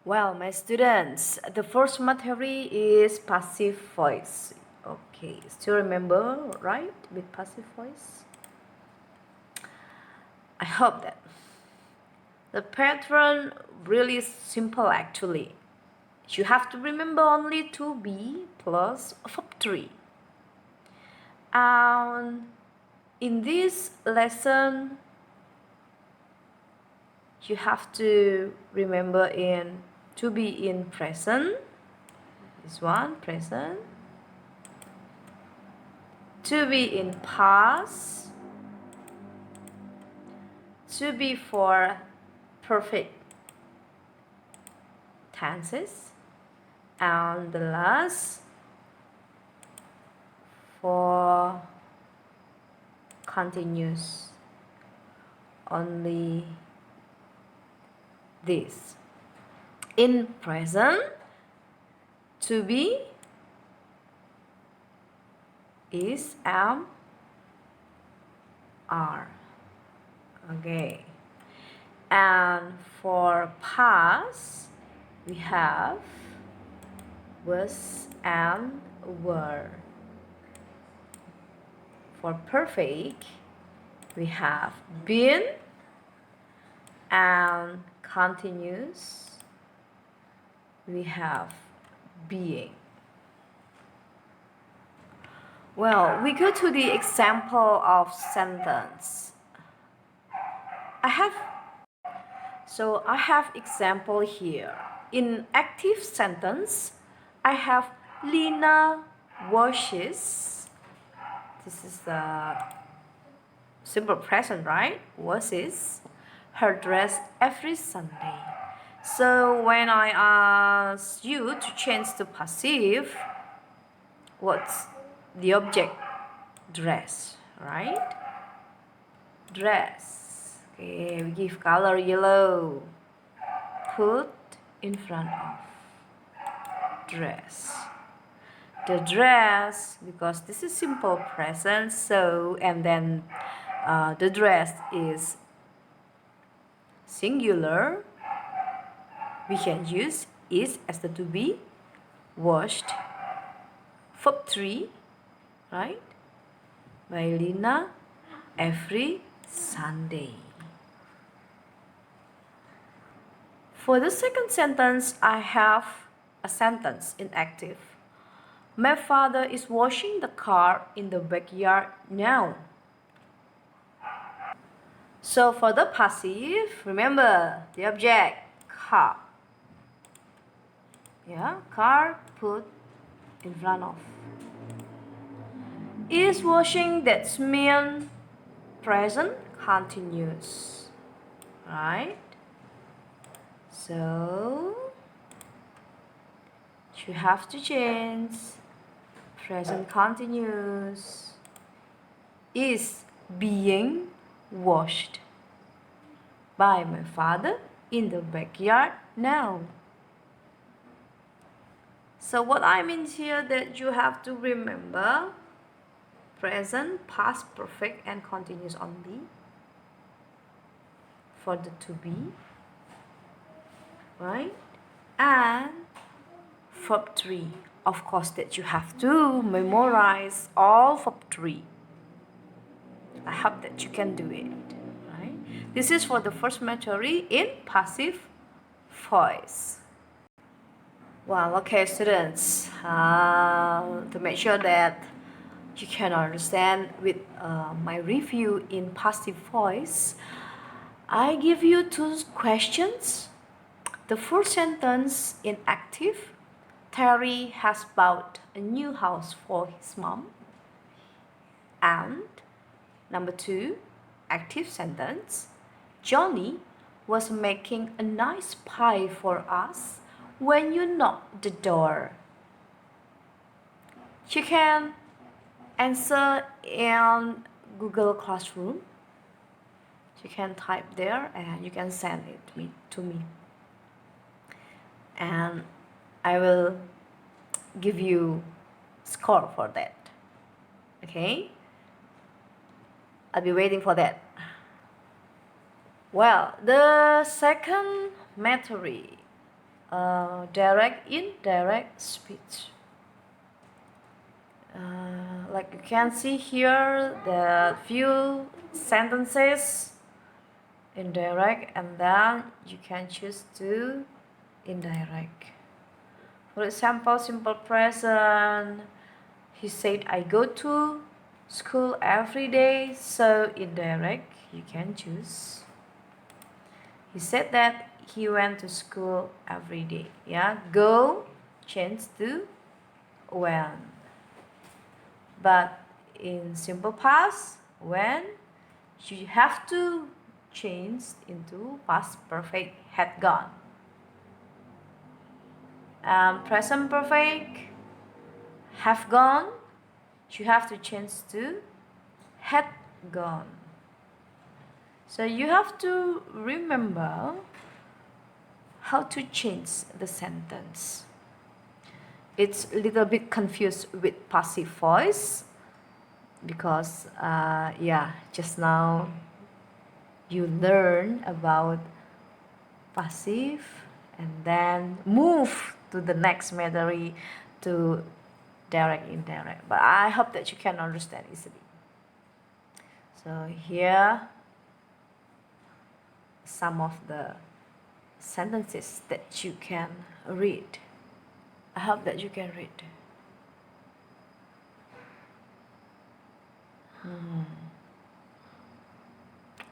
Well, my students, the first material is passive voice. Okay, still remember, right? With passive voice. I hope that the pattern really simple actually. You have to remember only to be plus verb 3. And in this lesson, you have to remember to be in present. This one, present. To be in past. To be for perfect tenses. And the last for continuous. Only this. In present, to be is am, are. Okay. And for past, we have was and were. For perfect, we have been and continuous. We have being. Well, we go to the example of sentence. I have example here. In active sentence, I have Lina washes. This is the simple present, right? Washes her dress every Sunday. So when I ask you to change to passive, what's the object? Dress, right? Dress. Okay, we give color yellow. Put in front of dress. The dress, because this is simple present, so and then the dress is singular, we can use is as the to be washed. Verb 3, right? By Lina every Sunday. For the second sentence, I have a sentence in active. My father is washing the car in the backyard now. So for the passive, remember the object, car. Yeah, car put in front of. Is washing, that's mean present continuous, right? So you have to change present continuous is being washed by my father in the backyard now. So what I mean here that you have to remember present, past, perfect and continuous only for the to be, right? And verb 3, of course, that you have to memorize all verb 3. I hope that you can do it, right? This is for the first material in passive voice. Well, okay, students, to make sure that you can understand with my review in passive voice, I give you 2 questions. The first sentence in active, Terry has bought a new house for his mom. And number 2, active sentence, Johnny was making a nice pie for us when you knocked the door. You can answer in Google Classroom. You can type there and you can send it to me. And I will give you score for that. Okay? I'll be waiting for that. Well, the second material direct, indirect speech. Like you can see here, the few sentences indirect, and then you can choose to indirect. For example, simple present. He said, I go to school every day, so indirect, you can choose. He said that he went to school every day. Yeah, go change to when. But in simple past, when, you have to change into past perfect, had gone. Present perfect, have gone, you have to change to had gone. So you have to remember how to change the sentence. It's a little bit confused with passive voice because just now you learn about passive and then move to the next method to direct, indirect. But I hope that you can understand easily. So here some of the sentences that you can read. I hope that you can read.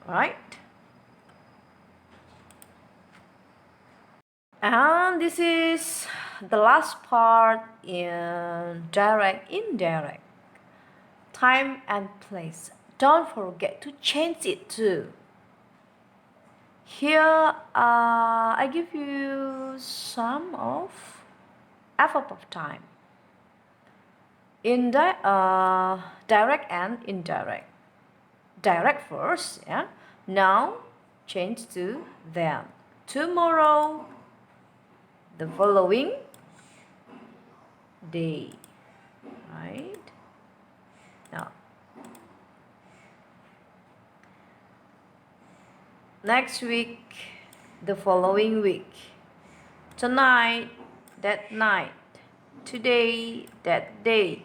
Alright. And this is the last part in direct, indirect. Time and place. Don't forget to change it too. Here I give you some of effort of time. Direct and indirect. Direct first, yeah. Now change to then. Tomorrow, the following day, right? Now, next week, the following week. Tonight, that night. Today, that day.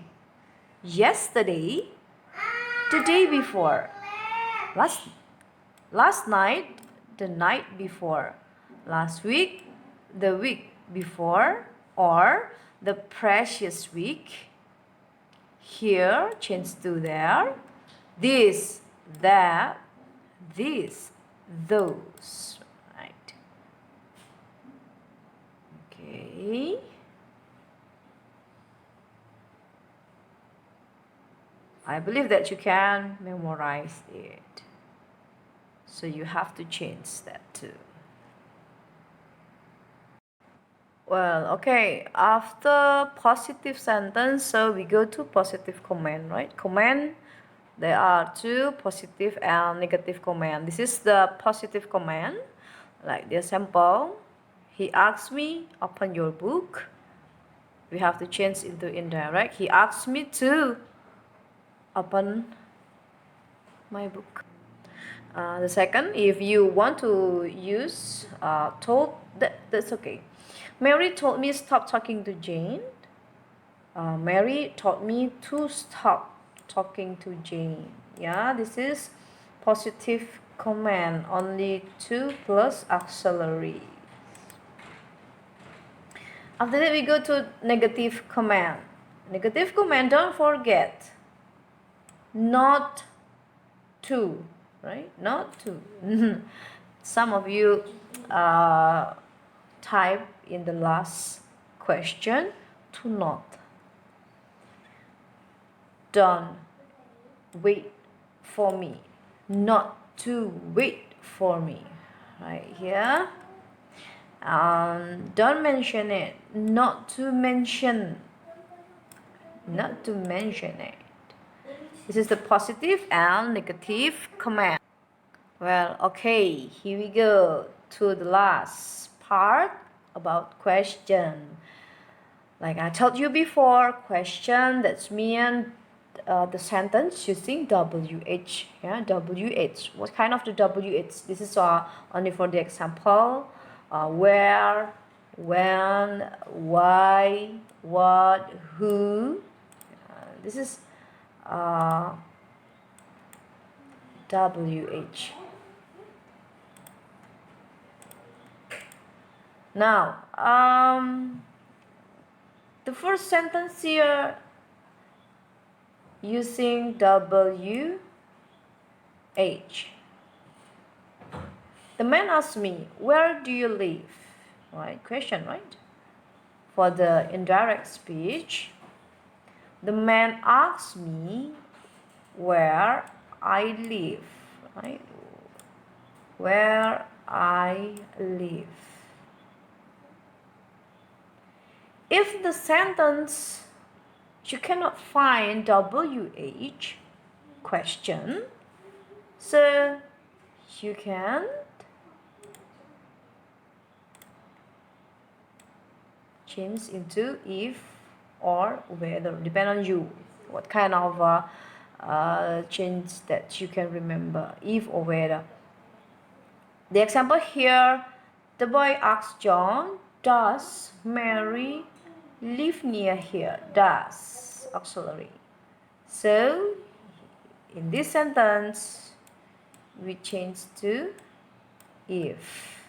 Yesterday, the day before. Last night, the night before. Last week, the week before, or the previous week. Here, change to there. This, that, this, those. Right. Okay. I believe that you can memorize it. So you have to change that too. Well, okay, after positive sentence, so we go to positive comment, right? Comment, there are two positive and negative comment. This is the positive comment, like the example. He asked me, open your book. We have to change into indirect. He asked me to open my book. The second, if you want to use told, that's okay. Mary told me stop talking to Jane. Mary told me to stop talking to Jane. Yeah, this is positive command, only 2 plus auxiliary. After that, we go to negative command. Negative command, don't forget, not to, right? Not to. Some of you type in the last question to not. Don't wait for me. Not to wait for me. Right here. Don't mention it. Not to mention. Not to mention it. This is the positive and negative command. Well, okay, here we go to the last part about question. Like I told you before, question, that's mean the sentence using WH. Yeah, WH. What kind of the WH? This is only for the example. Where, when, why, what, who. This is WH. Now, the first sentence here using WH. The man asked me, "Where do you live?" Right? Question, right? For the indirect speech, the man asked me where I live. Right? Where I live. If the sentence you cannot find WH question, so you can change into if or whether, depend on you what kind of change that you can remember, if or whether. The example here, the boy asked John, "Does Mary live near here?" Does auxiliary. So in this sentence we change to if.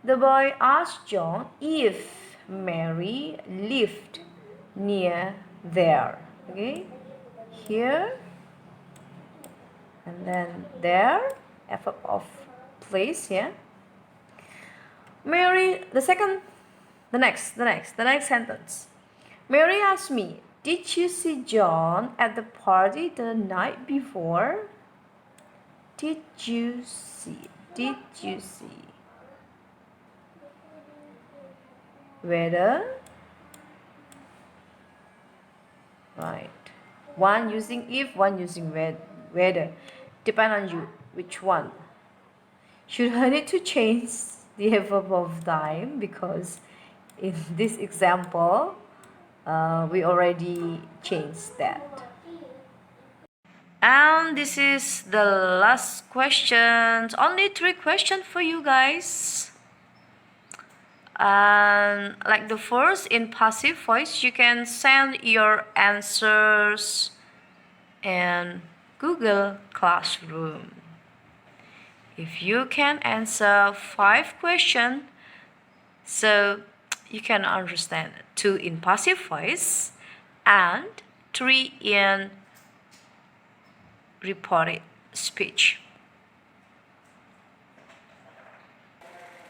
The boy asked John if Mary lived near there. Okay, here and then there, f of place. Yeah. Mary, the next sentence. Mary asked me, "Did you see John at the party the night before?" Did you see? Did you see? Whether. Right. One using if, one using whether. Depend on you. Which one? Should I need to change the verb of time, because in this example we already changed that. And this is the last question. Only 3 questions for you guys. And like the first, in passive voice, you can send your answers in Google Classroom. If you can answer 5 questions, so you can understand 2 in passive voice and 3 in reported speech.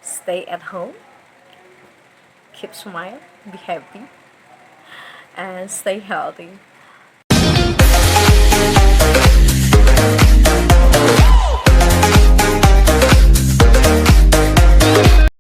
Stay at home, keep smiling, be happy, and stay healthy.